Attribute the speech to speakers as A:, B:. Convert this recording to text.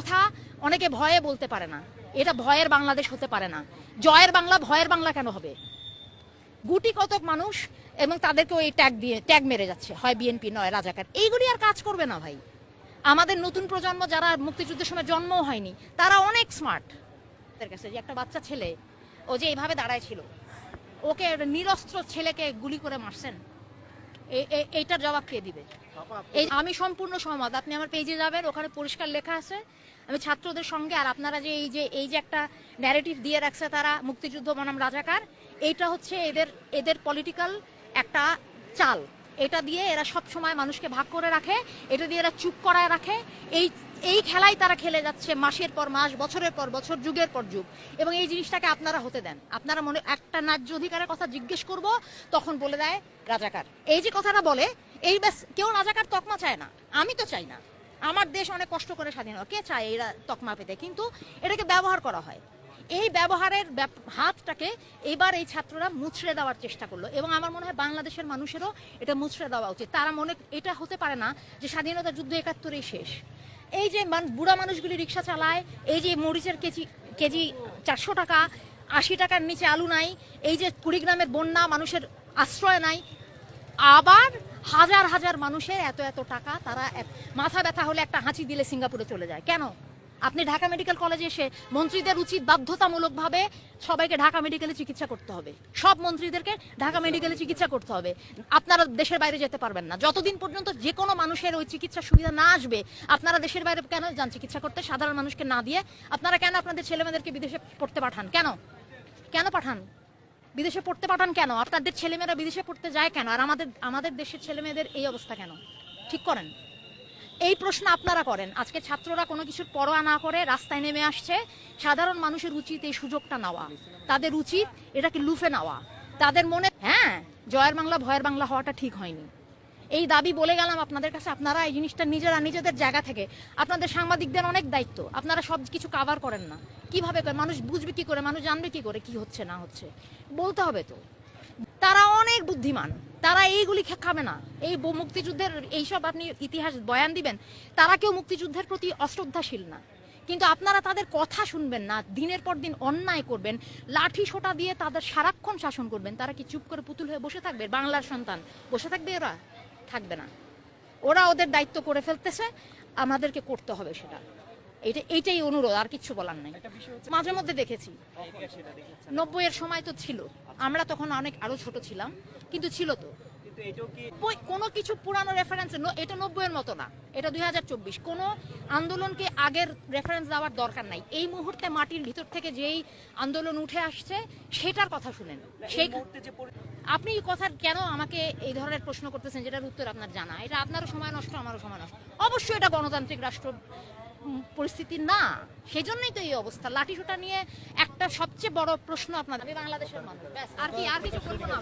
A: কথা অনেকে ভয়ে বলতে পারে না। এটা ভয়ের বাংলাদেশ হতে পারে না। জয়ের বাংলা ভয়ের বাংলা কেন হবে? গুটি কতক মানুষ এবং তাদেরকে ওই ট্যাগ মেরে যাচ্ছে, হয় বিএনপি নয় রাজাকার। এইগুলি আর কাজ করবে না ভাই। আমাদের নতুন প্রজন্ম যারা মুক্তিযুদ্ধের সময় জন্মও হয়নি তারা অনেক স্মার্ট। তাদের কাছে যে একটা বাচ্চা ছেলে ও যে এইভাবে দাঁড়ায় ছিল, ওকে নিরস্ত্র ছেলেকে গুলি করে মারছেন, এইটার জবাব কে দিবে? এই আমি সম্পূর্ণ সহমত। আপনি আমার পেজে যাবেন, ওখানে পরিষ্কার লেখা আছে আমি ছাত্রদের সঙ্গে। আর আপনারা যে এই যে একটা ন্যারেটিভ দিয়ে রাখছে তারা মুক্তিযুদ্ধ বনাম রাজাকার, এইটা হচ্ছে এদের পলিটিক্যাল একটা চাল। এটা দিয়ে এরা সব সময় মানুষকে ভাগ করে রাখে, এটা দিয়ে এরা চুপ করায় রাখে। এই খেলাই তারা খেলে যাচ্ছে মাসের পর মাস, বছরের পর বছর, যুগের পর যুগ। এবং এই জিনিসটাকে আপনারা হতে দেন। আপনারা মনে একটা ন্যায্য অধিকারের কথা জিজ্ঞেস করব, তখন বলে দেয় রাজাকার। এই যে কথাটা বলে, এই ব্যাস, কেউ রাজাকার তকমা চায় না। আমি তো চাই না। আমার দেশ অনেক কষ্ট করে স্বাধীন হয়, কে চায় এরা তকমা পেতে? কিন্তু এটাকে ব্যবহার করা হয়। এই ব্যবহারের হাতটাকে এবার এই ছাত্ররা মুছড়ে দেওয়ার চেষ্টা করলো, এবং আমার মনে হয় বাংলাদেশের মানুষেরও এটা মুছড়ে দেওয়া উচিত। তারা এটা হতে পারে না যে স্বাধীনতা যুদ্ধ ৭১-এই শেষ। এই যে বুড়া মানুষগুলি রিক্সা চালায়, এই যে মরিচের কেজি ৪০০ টাকা, ৮০ টাকার নিচে আলু নাই, এই যে কুড়িগ্রামের বন্যা, মানুষের আশ্রয় নাই, আবার হাজার হাজার মানুষের এত টাকা, তারা মাথা ব্যথা হলে একটা হাঁচি দিলে সিঙ্গাপুরে চলে যায়। কেন? আপনি ঢাকা মেডিকেল কলেজে এসে মন্ত্রীদের উচিত বাধ্যতামূলকভাবে সবাইকে ঢাকা মেডিকেলে চিকিৎসা করতে হবে। সব মন্ত্রীদেরকে ঢাকা মেডিকেলে চিকিৎসা করতে হবে। আপনারা দেশের বাইরে যেতে পারবেন না যতদিন পর্যন্ত যে কোনো মানুষের ওই চিকিৎসা সুবিধা না আসবে। আপনারা দেশের বাইরে কেন যান চিকিৎসা করতে? সাধারণ মানুষকে না দিয়ে আপনারা কেন আপনাদের ছেলেমেয়েদেরকে বিদেশে পড়তে পাঠান? কেন পাঠান? বিদেশে পড়তে পাঠান কেন? আপনাদের ছেলেমেয়েরা বিদেশে পড়তে যায় কেন? আর আমাদের দেশের ছেলেমেয়েদের এই অবস্থা কেন? ঠিক করেন। এই প্রশ্ন আপনারা করেন। আজকে ছাত্ররা কোনো কিছুর পরোয়া না করে রাস্তায় নেমে আসছে। সাধারণ মানুষের উচিত এই সুযোগটা নেওয়া, তাদের উচিত এটাকে লুফে নেওয়া। তাদের মনে জয়ের বাংলা ভয়ের বাংলা হওয়াটা ঠিক হয়নি। এই দাবি বলে গেলাম আপনাদের কাছে। আপনারা এই জিনিসটা নিজেদের জায়গা থেকে, আপনাদের সাংবাদিকদের অনেক দায়িত্ব, আপনারা সব কিছু কাভার করেন না। কিভাবে মানুষ বুঝবে কি করে, মানুষ জানবে কি করে কি হচ্ছে না হচ্ছে? বলতে হবে তো। তারা অনেক বুদ্ধিমান, তারা এইগুলি খাবে না। এই মুক্তিযুদ্ধের এইসব আপনি ইতিহাস বয়ান দিবেন, তারা কেউ মুক্তিযুদ্ধের প্রতি অশ্রদ্ধাশীল না। কিন্তু আপনারা তাদের কথা শুনবেন না, দিনের পর দিন অন্যায় করবেন, লাঠি সোটা দিয়ে তাদের সারাক্ষণ শাসন করবেন। তারা কি চুপ করে পুতুল হয়ে বসে থাকবে? বাংলার সন্তান বসে থাকবে? এরা থাকবে না। ওরা ওদের দায়িত্ব করে ফেলতেছে, আমাদেরকে করতে হবে সেটা। এইটাই অনুরোধ, আর কিছু বলার নাই। মাঝে মধ্যে দেখেছি ৯০-এর সময় তো ছিল, আমরা তখন আরো ছোট ছিলাম, কিন্তু ছিল তো। কোনো কিছু পুরানো রেফারেন্স, এটা ৯০-এর মতো না, এটা ২০২৪। কোনো আন্দোলনকে আগের রেফারেন্স দেওয়ার দরকার নাই। এই মুহূর্তে মাটির ভিতর থেকে যেই আন্দোলন উঠে আসছে সেটার কথা শুনেন। আপনি কথা কেন আমাকে এই ধরনের প্রশ্ন করতেছেন যেটার উত্তর আপনার জানা? এটা আপনারও সময় নষ্ট, আমারও সময় নষ্ট। অবশ্যই এটা গণতান্ত্রিক রাষ্ট্র পরিস্থিতি না, সেই জন্যই তো এই অবস্থা। লাঠিসোঁটা নিয়ে একটা সবচেয়ে বড় প্রশ্ন আপনাদের, বাংলাদেশের মানুষ, আর কিছু বলবো না।